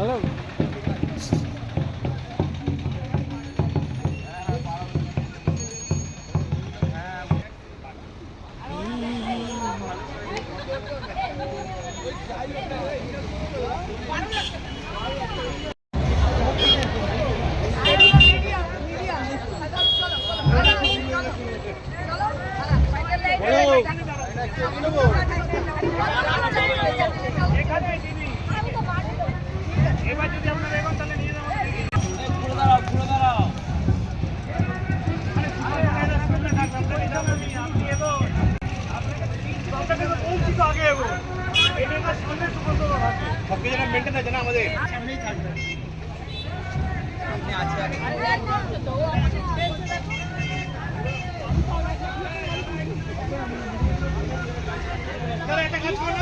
Hello. এবার যদি আপনারা এখন তাহলে নিয়ে যাবেন ঘুরে দাঁড়াও ঘুরে দাঁড়াও সবকিছু মেনটেন আছে না আমাদের সামনেই থাকবে আছে একটা কাজ করো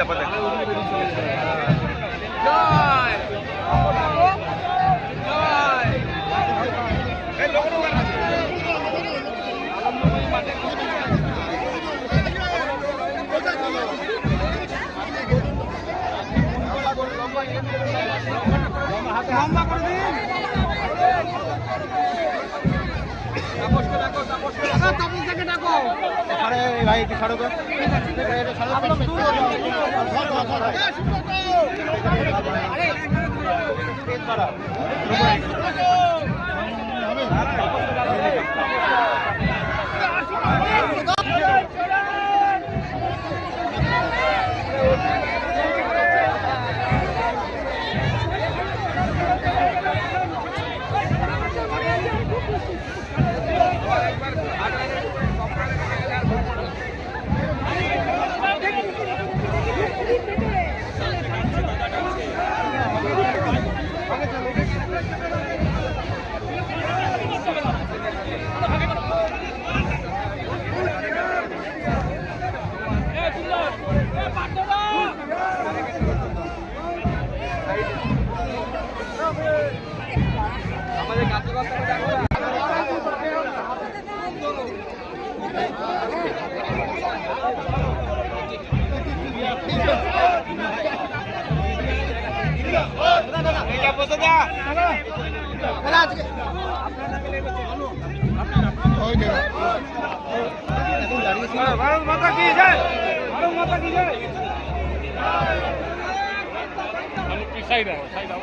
তারপর দেখ। জয় লম্বা করে দিন। তাপস থেকে ডাকো। ভাই একটু ছাড়ো তো। আমাদের কার্যকর্তাকে ডাকো। ভারত মাতা কি জয়, ভারত মাতা কি জয়। সাইড দাও, সাইড দাও।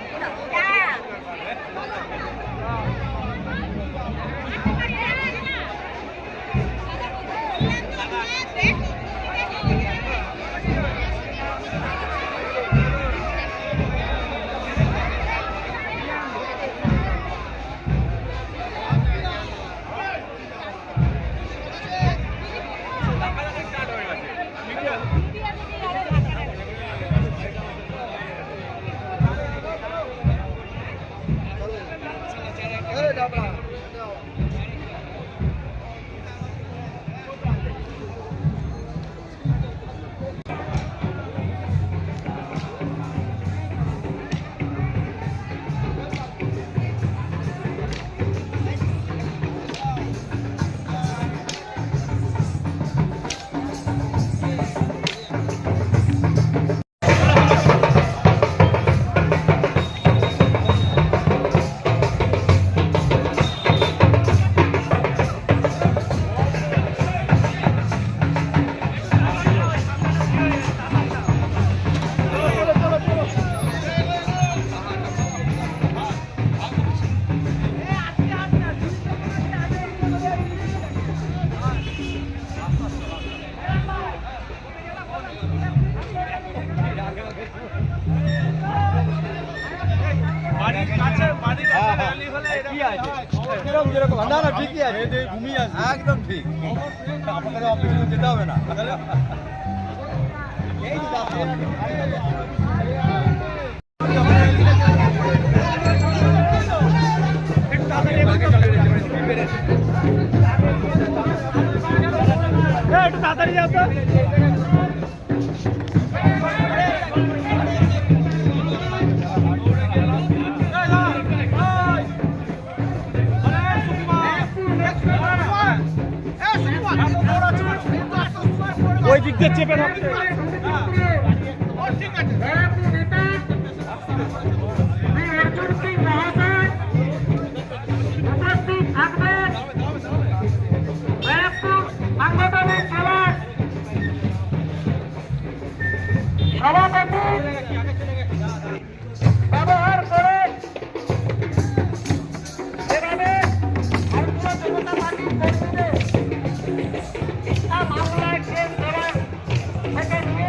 একদম ঠিক, আপনাদের অফিসে যেতে হবে না। একটু তাড়াতাড়ি যাও তো। ওই দিক দিয়ে চেপে রাখছে। ব্যবহার করে মামলায় কেস ধরা থেকে নিয়ে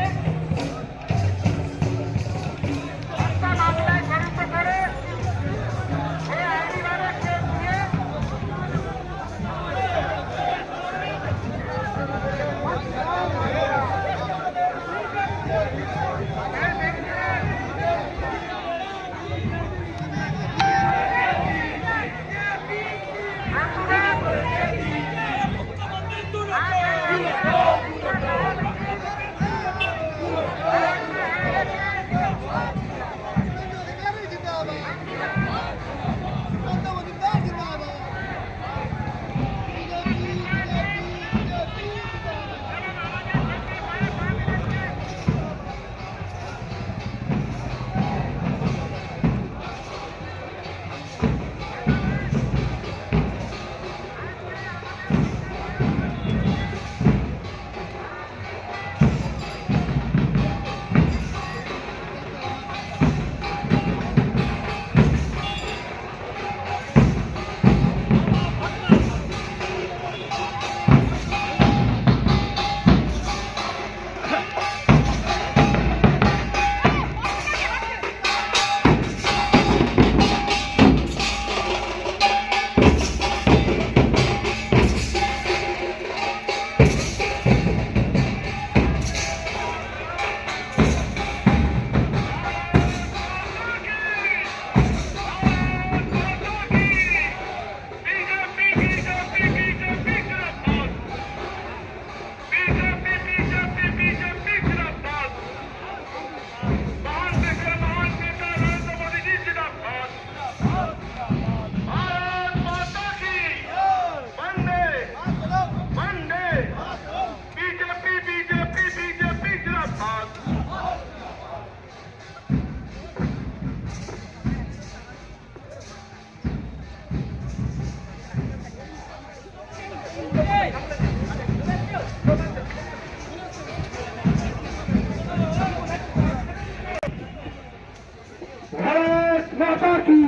भारत माता की,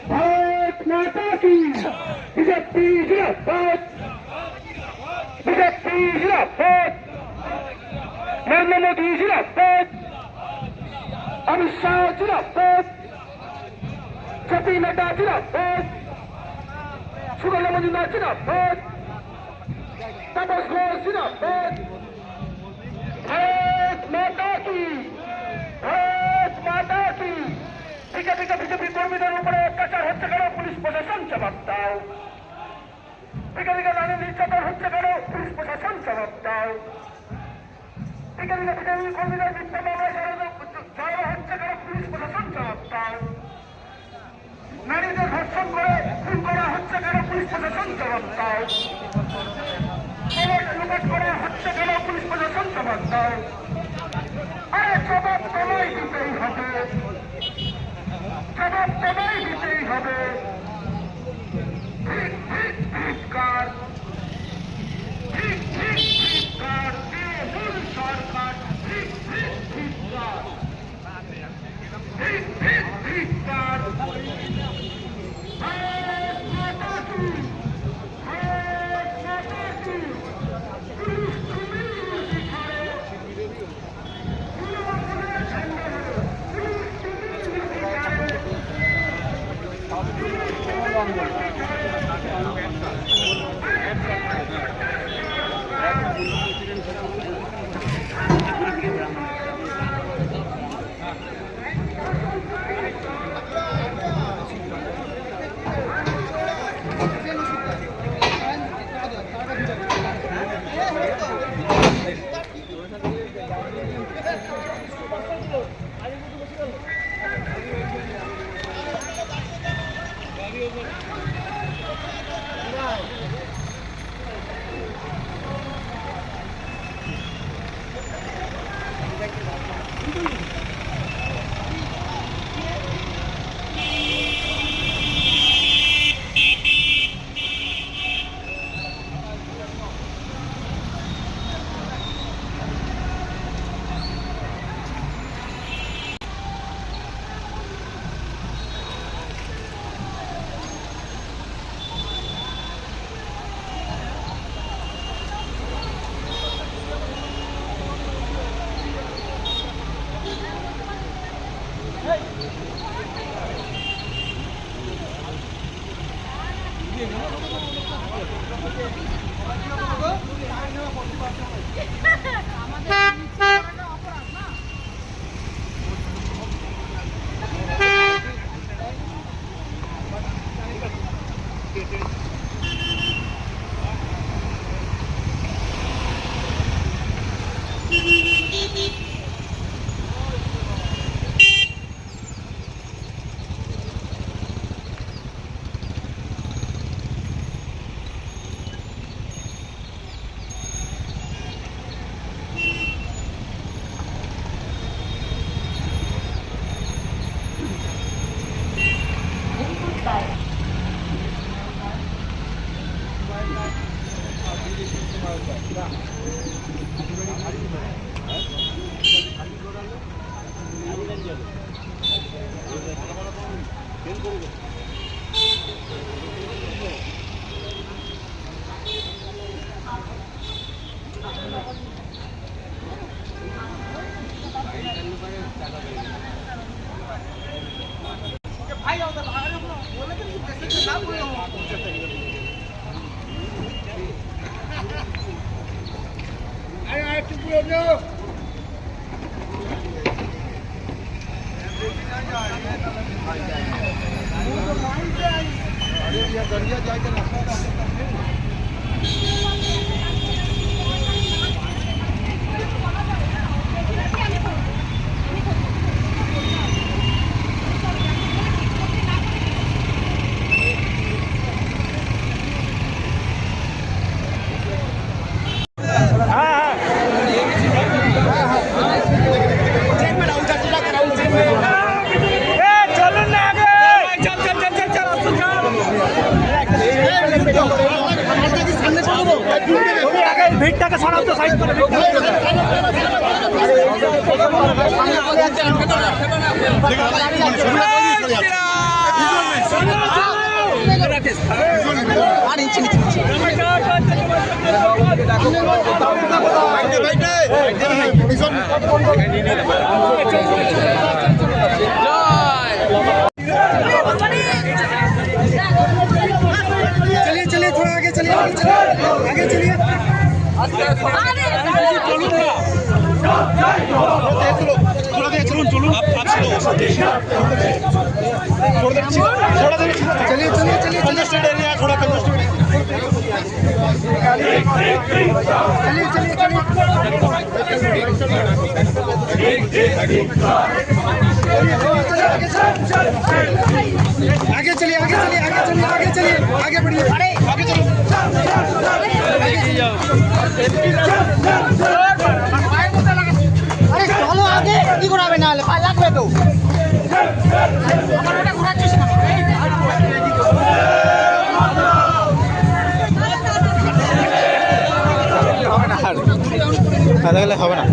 भारत माता की, बीजेपी जिंदाबाद, बीजेपी जिंदाबाद, नरेंद्र मोदी जिंदाबाद, अमित शाह जिंदाबाद, जेपी नड्डा जिंदाबाद, सुगंधा मजूमदार जिंदाबाद, तापस घोष जिंदाबाद, भारत माता की, भारत माता की। বিজেপি কর্মীদের উপরে অত্যাচার হচ্ছে কেন? পুলিশ প্রশাসন জবাব দাও। বিজেপি নারী নির্যাতন হচ্ছে কেন? পুলিশ প্রশাসন জবাব দাও। বিজেপি কর্মীদের মিথ্যা মামলায় জড়ো হচ্ছে কেন? পুলিশ প্রশাসন জবাব দাও। নারীদের ধর্ষণ করে খুন করা হচ্ছে কেন? পুলিশ প্রশাসন জবাব দাও। লুকাট করা হচ্ছে কেন? পুলিশ প্রশাসন জবাব দাও। আরে জবাব তোমায় দিতেই হবে, জবাব তোমায় দিতেই হবে। ঠিক ঠিক ঠিককার, ঠিক ঠিক ঠিককার, তৃণমূল সরকার, ঠিক ঠিক ঠিককার, ঠিক ঠিক ঠিককার। ভারত মাতা কি, ভারত মাতা কি। পুলিশ তুমি ছাড়ে, তৃণমূলের ঝান্ডা ধরো, পুলিশ তুমি ছাড়ে, পুলিশ তুমি ভিড়টাকে সরাও তো সাইড করে चलिए चलिए थोड़ा आगे चलिए आगे चलिए चलिए चलिए चलिए कंजेस्टेड एरिया थोड़ा कंजेस्टेड चलिए चलिए आगे चलिए आगे चलिए आगे चलिए आगे चलिए आगे बढ़िए आगे चलिए अरे चलो आगे কি করাবে না হলে লাগবে তো আমার ওটা ঘোরাচ্ছিস না হবে না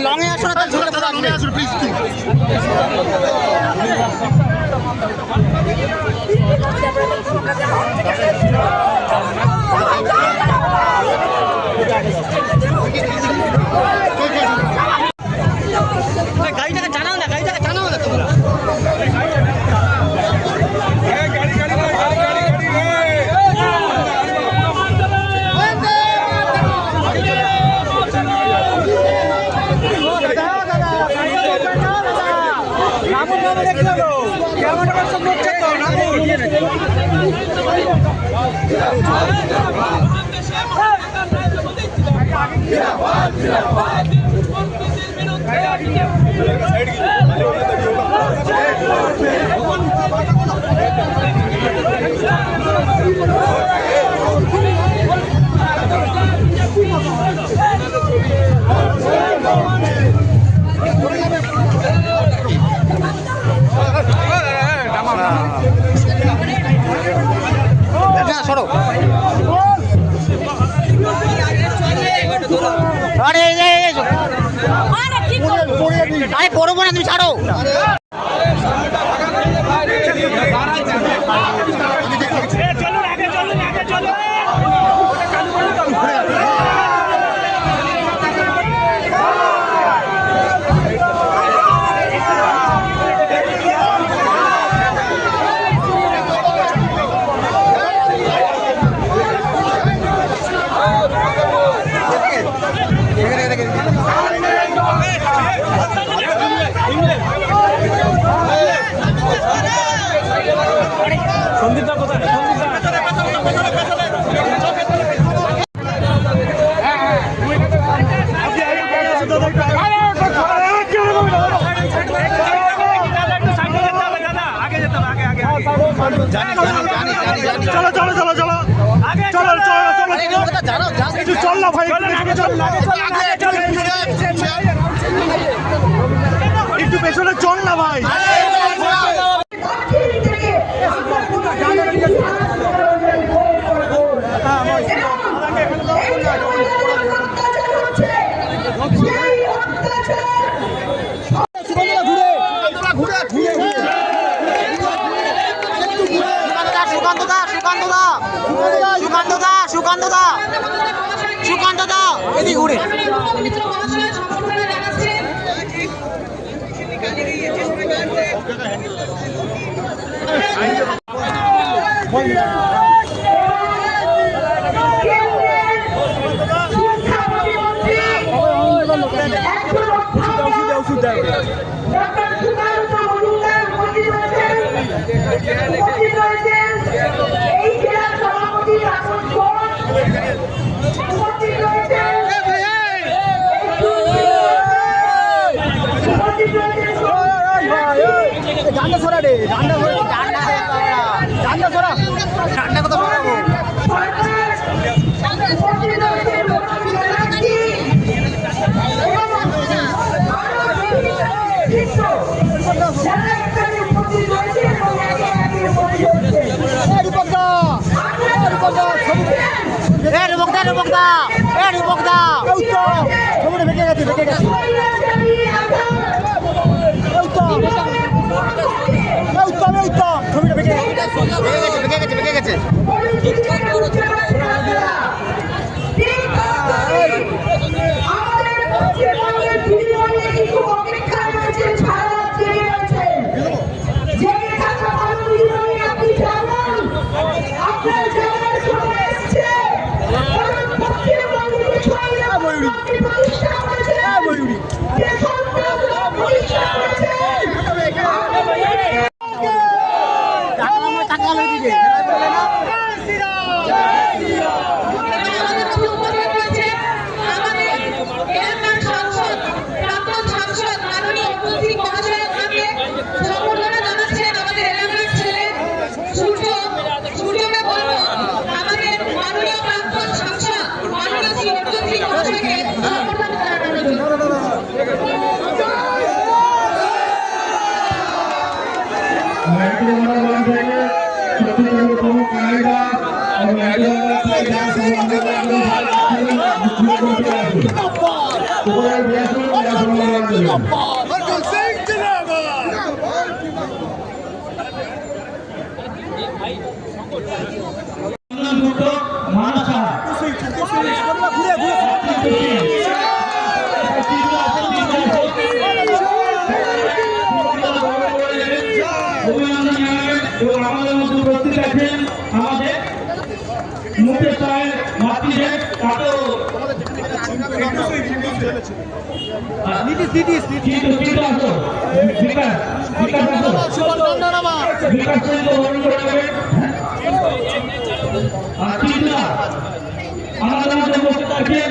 লঙে আসো না লঙে আসো প্লিজ গাড়িটাকে টানাও না গাড়িটাকে টানাও না তোমরা আরে পড়বো না তুমি ছাড়ো England. চলো চলো চলো চলো চলো চলো একটু চল না ভাই, একটু পেছনে চল না ভাই। সুকান্ত দা এদিকে ঘুরে ডান্ডা সরা রে, ডান্ডা সরা, ডান্ডা সরা, ডান্ডা কত সরাবো? আমাদের উপস্থিত আছেন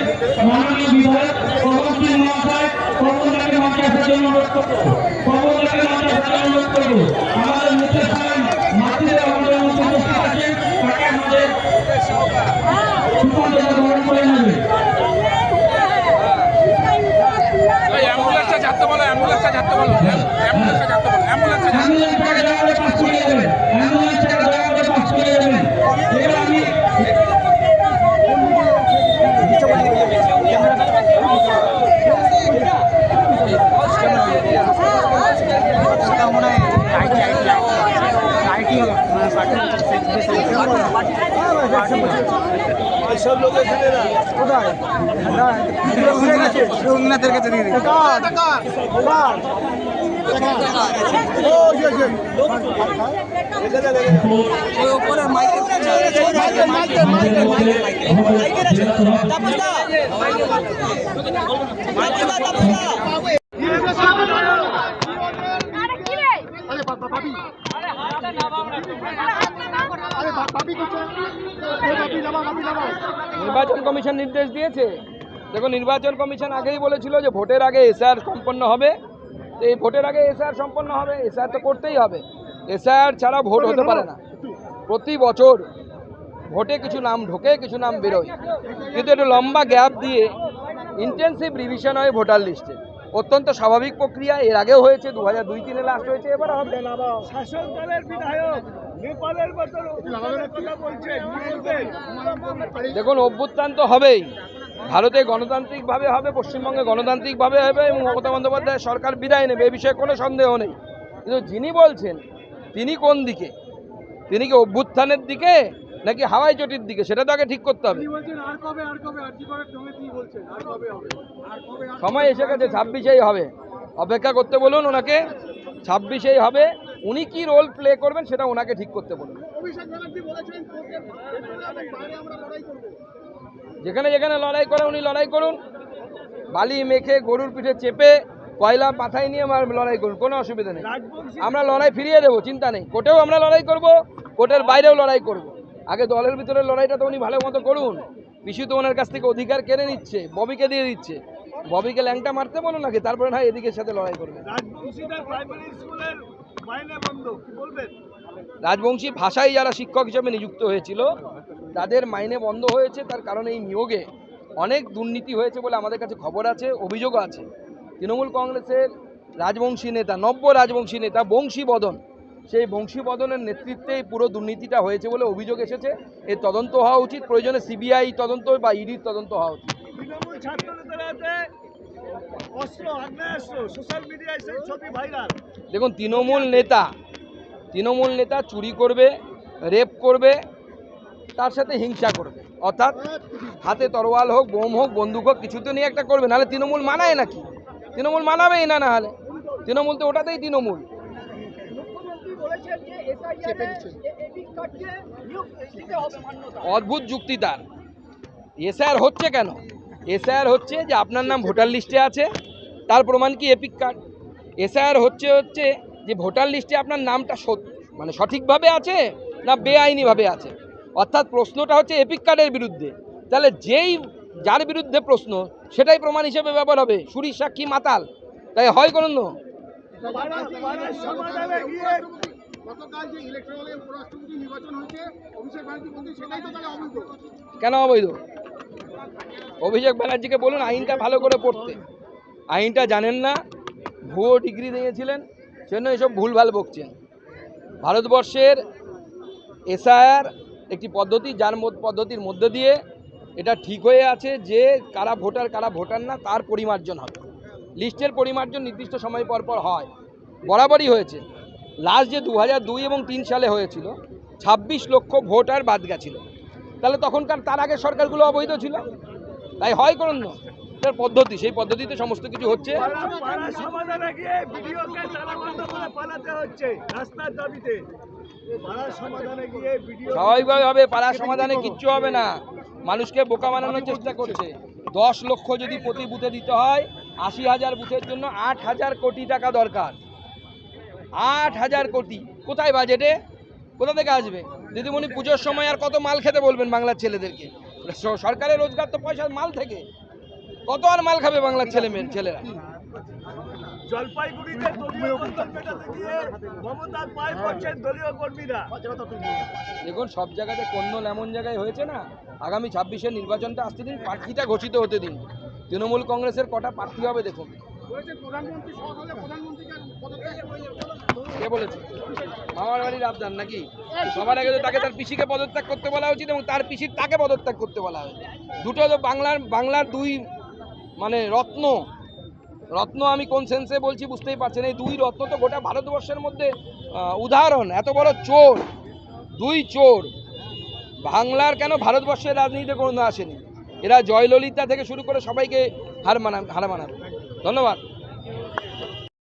মাননীয় বিধায়ক কর্মসূচি মহাশয়, কর্মচারী মঞ্চে আসার জন্য অনুরোধ করবো, কর্মচারী মঞ্চে আসার জন্য অনুরোধ করবো। আমাদের মুখ্য স্থান মাতৃদের আমাদের মধ্যে উপস্থিত আছেন, তাকে আমাদের সুপর্দ গ্রহণ করে নেবে। অ্যাম্বুলেন্সটা ছাড়তে বলো, অ্যাম্বুলেন্সটা ছাড়তে বলো, অ্যাম্বুলেন্সটা ছাড়তে বলো, অ্যাম্বুলেন্সটা পাস করে যাবেন, অ্যাম্বুলেন্সটা পাস করে যাবেন। এবার আমি সব লোক এখানে না কোথায় ঘুরে গেছে রবীন্দ্রনাথের কাছে দিয়ে নির্বাচন কমিশন নির্দেশ দিয়েছে। দেখো, নির্বাচন কমিশন আগেই বলেছিল যে ভোটের আগে এসআর সম্পন্ন হবে। তো এই ভোটের আগে এসআর সম্পন্ন হবে, এসআর তো করতেই হবে, এসআর ছাড়া ভোট হতে পারে না। প্রতি বছর ভোটে কিছু নাম ঢোকে, কিছু নাম বেরোয়, কিন্তু একটু লম্বা গ্যাপ দিয়ে ইন্টেন্সিভ রিভিশন হয় ভোটার লিস্টে। অত্যন্ত স্বাভাবিক প্রক্রিয়া, এর আগেও হয়েছে, 2002-03 লাস্ট হয়েছে, এবার হবে। শাসক দলের বিধায়ক নেপালের কথা বলছেন, দেখুন, অভ্যুত্থান তো হবেই, ভারতে গণতান্ত্রিকভাবে হবে, পশ্চিমবঙ্গে গণতান্ত্রিকভাবে হবে এবং মমতা বন্দ্যোপাধ্যায় সরকার বিদায় নেবে, এ বিষয়ে কোনো সন্দেহ নেই। কিন্তু যিনি বলছেন তিনি কোন দিকে, তিনি কি অভ্যুত্থানের দিকে নাকি হাওয়াই চটির দিকে, সেটা তো আগে ঠিক করতে হবে। সময় এসে গেছে, 26-এই হবে, অপেক্ষা করতে বলুন ওনাকে, 26-এই হবে। উনি কি রোল প্লে করবেন সেটা ওনাকে ঠিক করতে বলুন। যেখানে যেখানে লড়াই করে উনি লড়াই করুন, বালি মেখে গরুর পিঠে চেপে কয়লা মাথায় নিয়ে লড়াই করুন, কোনো অসুবিধা নেই। আমরা লড়াই ফিরিয়ে দেবো, চিন্তা নেই। কোর্টেও আমরা লড়াই করব, কোর্টের বাইরেও লড়াই করব। আগে দলের ভিতরে লড়াইটা তো উনি ভালো মতো করুন। পিসি তো ওনার কাছ থেকে অধিকার কেড়ে নিচ্ছে, ববিকে দিয়ে দিচ্ছে, ববিকে ল্যাংটা মারতে বলুন নাকি, তারপরে না এদিকের সাথে লড়াই করবে। রাজবংশী ভাষায় যারা শিক্ষক হিসেবে নিযুক্ত হয়েছিল তাদের মাইনে বন্ধ হয়েছে, তার কারণে এই নিয়োগে অনেক দুর্নীতি হয়েছে বলে আমাদের কাছে খবর আছে, অভিযোগও আছে। তৃণমূল কংগ্রেসের রাজবংশী নেতা, নব্য রাজবংশী নেতা বংশীবদন, সেই বংশীবদনের নেতৃত্বেই পুরো দুর্নীতিটা হয়েছে বলে অভিযোগ এসেছে। এর তদন্ত হওয়া উচিত, প্রয়োজনে সিবিআই তদন্ত বা ইডির তদন্ত হওয়া উচিত। তৃণমূল ছাত্র নেতারা অস্ত্র, আগ্নেয়াস্ত্র, সোশ্যাল মিডিয়ায় সেই ছবি ভাইরাল। দেখুন, তৃণমূল নেতা চুরি করবে, রেপ করবে, তার সাথে হিংসা করবে, অর্থাৎ হাতে তরোয়াল হোক, বোম হোক, বন্দুক হোক, কিছু তো নিয়ে একটা করবে, নাহলে তৃণমূল মানায় নাকি? তৃণমূল মানাবেই না, নাহলে তৃণমূল তো ওটাতেই তৃণমূল। অদ্ভুত যুক্তি তার। এসআইআর হচ্ছে কেন? এসআইআর হচ্ছে যে আপনার নাম ভোটার লিস্টে আছে, তার প্রমাণ কি এপিক কার্ড। এসআইআর হচ্ছে যে ভোটার লিস্টে আপনার নামটা মানে সঠিকভাবে আছে না বেআইনিভাবে আছে, অর্থাৎ প্রশ্নটা হচ্ছে এপিক কার্ডের বিরুদ্ধে। তাহলে যার বিরুদ্ধে প্রশ্ন সেটাই প্রমাণ হিসেবে ব্যবহার হবে। সুরির সাক্ষী মাতাল, তাই হয় করুন না। কেন অবৈধ? অভিষেক ব্যানার্জিকে বলুন আইনটা ভালো করে পড়তে, আইনটা জানেন না, ভুয়ো ডিগ্রি দিয়েছিলেন, সেজন্য এসব ভুলভাল বকছেন। ভারতবর্ষের এসআইআর একটি পদ্ধতি, যার পদ্ধতির মধ্যে দিয়ে এটা ঠিক হয়ে আছে যে কারা ভোটার না তার পরিমার্জন হবে। লিস্টের পরিমার্জন নির্দিষ্ট সময় পর পর হয়, বরাবরই হয়েছে। লাস্ট যে 2002 এবং 2003 সালে হয়েছিল, 26 লক্ষ ভোটার বাদ গেছিল। তাহলে তখনকার তার আগের সরকারগুলো অবৈধ ছিল, তাই হয় করুন না। এটার পদ্ধতি, সেই পদ্ধতিতে সমস্ত কিছু হচ্ছে। স্বাভাবিকভাবে হবে, পাড়ার সমাধানে কিচ্ছু হবে না, মানুষকে বোকা বানানোর চেষ্টা করছে। 10 লক্ষ যদি প্রতি বুথে দিতে হয়, 80,000 বুথের জন্য 8,000 কোটি টাকা দরকার। 8,000 কোটি কোথায় বাজেটে, কোথা থেকে আসবে? দিদিমণি পুজোর সময় আর কত মাল খেতে বলবেন বাংলার ছেলেদেরকে? সরকারের রোজগার তো পয়সা মাল থেকে, কত আর মাল খাবে বাংলার ছেলেরা? জলপাইগুড়িতে দলীয় কর্মী মেটাতে গিয়ে মমতার পায়ে পড়ছেন দলীয় কর্মীরা। দেখুন, সব জায়গাতে কন্দল এমন জায়গায় হয়েছে না। আগামী 26-এর নির্বাচনটা আসতে দিন, প্রার্থীটা ঘোষিত হতে দিন। তৃণমূল কংগ্রেসের কটা প্রার্থী হবে দেখুন। কে বলেছে? মামার বাড়ির আবদার নাকি? সবার আগে তো তাকে তার পিসিকে পদত্যাগ করতে বলা উচিত এবং তার পিসির তাকে পদত্যাগ করতে বলা হয়েছে। দুটো তো বাংলার দুই মানে রত্ন আমি কোন সেন্সে বলছি বুঝতেই পারছেন। এই দুই রত্ন তো গোটা ভারতবর্ষের মধ্যে উদাহরণ। এত বড় চোর, দুই চোর বাংলার কেন ভারতবর্ষের রাজনীতিতে কোনো আসেনি। এরা জয়ললিতা থেকে শুরু করে সবাইকে হার মানাবে। ধন্যবাদ।